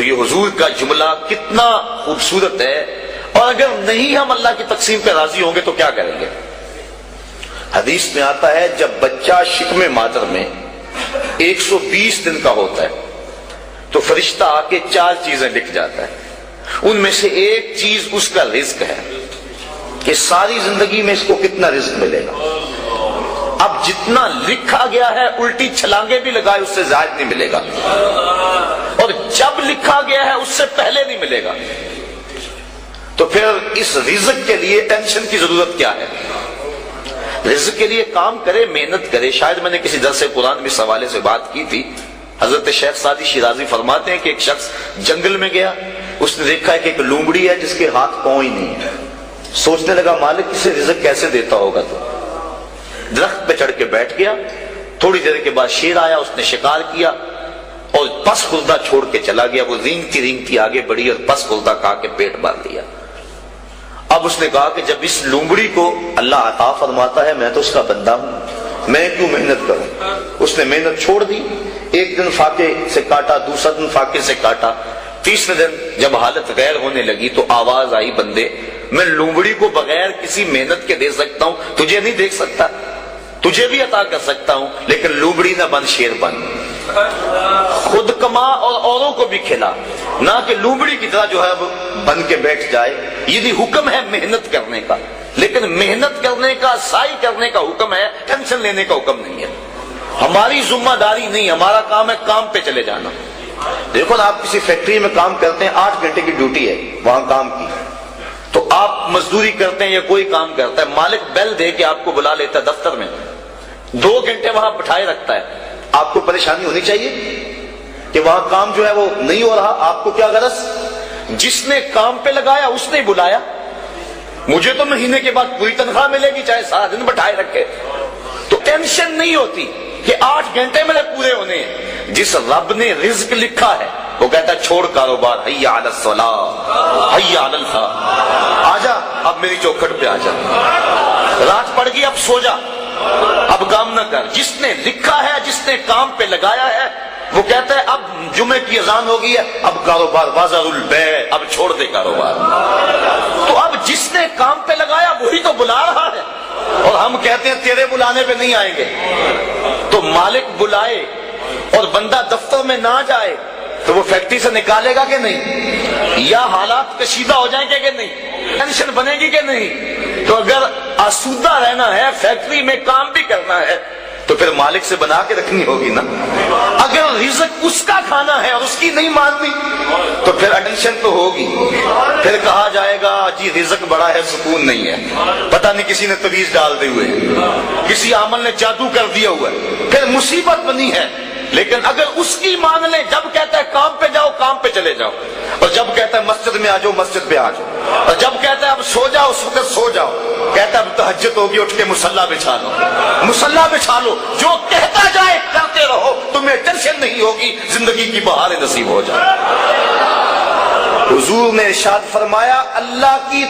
تو یہ حضور کا جملہ کتنا خوبصورت ہے، اور اگر نہیں ہم اللہ کی تقسیم پہ راضی ہوں گے تو کیا کریں گے؟ حدیث میں آتا ہے جب بچہ شکم مادر میں 120 دن کا ہوتا ہے تو فرشتہ آ کے 4 چیزیں لکھ جاتا ہے، ان میں سے ایک چیز اس کا رزق ہے کہ ساری زندگی میں اس کو کتنا رزق ملے گا۔ اب جتنا لکھا گیا ہے الٹی چھلانگے بھی لگائے اس سے زائد نہیں ملے گا، اور جب لکھا گیا ہے اس سے پہلے نہیں ملے گا۔ تو پھر اس رزق کے لیے ٹینشن کی ضرورت کیا ہے؟ رزق کے لیے کام کرے، محنت کرے۔ شاید میں نے کسی درس قرآن میں اس حوالے سے بات کی تھی۔ حضرت شیخ سعدی شیرازی فرماتے ہیں کہ ایک شخص جنگل میں گیا، اس نے دیکھا ہے کہ ایک لومڑی ہے جس کے ہاتھ پاؤں ہی نہیں ہے۔ سوچنے لگا مالک اسے رزق کیسے دیتا ہوگا، تو درخت پہ چڑھ کے بیٹھ گیا۔ تھوڑی دیر کے بعد شیر آیا، اس نے شکار کیا اور پس خلدہ چھوڑ کے چلا گیا۔ وہ رینگتی رینگتی آگے بڑھی اور پس خلدہ کھا کے پیٹ بھر لیا۔ اب اس نے کہا کہ جب اس لومڑی کو اللہ عطا فرماتا ہے میں تو اس کا بندہ ہوں، میں کیوں محنت کروں؟ اس نے محنت چھوڑ دی۔ ایک دن فاقے سے کاٹا، دوسرا دن فاقے سے کاٹا، تیسرے دن جب حالت غیر ہونے لگی تو آواز آئی بندے میں لومڑی کو بغیر کسی محنت کے دے سکتا ہوں، تجھے نہیں دیکھ سکتا، تجھے بھی عطا کر سکتا ہوں، لیکن لومڑی نہ بن شیر بن، خود کما اور اوروں کو بھی کھلا، نہ کہ لومڑی کی طرح جو ہے بن کے بیٹھ جائے۔ یہ بھی حکم ہے محنت کرنے کا، لیکن محنت کرنے کا، سعی کرنے کا حکم ہے، ٹینشن لینے کا حکم نہیں ہے۔ ہماری ذمہ داری نہیں، ہمارا کام ہے کام پہ چلے جانا۔ دیکھو نا، آپ کسی فیکٹری میں کام کرتے ہیں، 8 گھنٹے کی ڈیوٹی ہے وہاں کام کی، تو آپ مزدوری کرتے ہیں یا کوئی کام کرتا ہے، مالک بیل دے کے آپ کو بلا لیتا ہے دفتر میں، 2 گھنٹے وہاں بٹھائے رکھتا ہے، آپ کو پریشانی ہونی چاہیے کہ وہاں کام جو ہے وہ نہیں ہو رہا؟ آپ کو کیا غرض؟ جس نے کام پہ لگایا اس نے بلایا، مجھے تو مہینے کے بعد پوری تنخواہ ملے گی چاہے سارا دن بٹھائے رکھے۔ تو ٹینشن نہیں ہوتی کہ 8 گھنٹے میرے پورے ہونے ہیں۔ جس رب نے رزق لکھا ہے وہ کہتا ہے چھوڑ کاروبار، حیا علی الصلاۃ، حیا علی الفلاح، آجا اب میری چوکھٹ پہ آجا، رات پڑ گئی اب سو جا، اب کام نہ کر۔ جس نے لکھا ہے، جس نے کام پہ لگایا ہے، وہ کہتا ہے اب جمعے کی اذان ہو گئی ہے، اب کاروبار بازار البیع، اب چھوڑ دے کاروبار۔ تو اب جس نے کام پہ لگایا وہی تو بلا رہا ہے، اور ہم کہتے ہیں تیرے بلانے پہ نہیں آئیں گے۔ تو مالک بلائے اور بندہ دفتر میں نہ جائے تو وہ فیکٹری سے نکالے گا کہ نہیں؟ یا حالات کشیدہ ہو جائیں گے کہ نہیں؟ ٹینشن بنے گی کہ نہیں؟ تو اگر آسودہ رہنا ہے، فیکٹری میں کام بھی کرنا ہے، تو پھر مالک سے بنا کے رکھنی ہوگی نا۔ اگر رزق اس کا کھانا ہے اور اس کی نہیں ماننی تو پھر ٹینشن تو ہوگی۔ پھر کہا جائے گا جی رزق بڑا ہے سکون نہیں ہے، پتہ نہیں کسی نے تویز ڈال دی ہوئے، کسی عمل نے جادو کر دیا ہوا ہے، پھر مصیبت بنی ہے۔ لیکن اگر اس کی مان لیں، جب کہتا ہے کام پہ جاؤ کام پہ چلے جاؤ، اور جب کہتا ہے مسجد میں آ جاؤ مسجد پہ آ جاؤ، اور جب کہتا ہے اب سو جاؤ اس وقت سو جاؤ، کہتا ہے اب تہجد ہوگی اٹھ کے مصلی بچھا لو، مصلی بچھا لو، جو کہتا جائے کرتے رہو، تمہیں ٹینشن نہیں ہوگی، زندگی کی بہاریں نصیب ہو جائے۔ حضور نے ارشاد فرمایا اللہ کی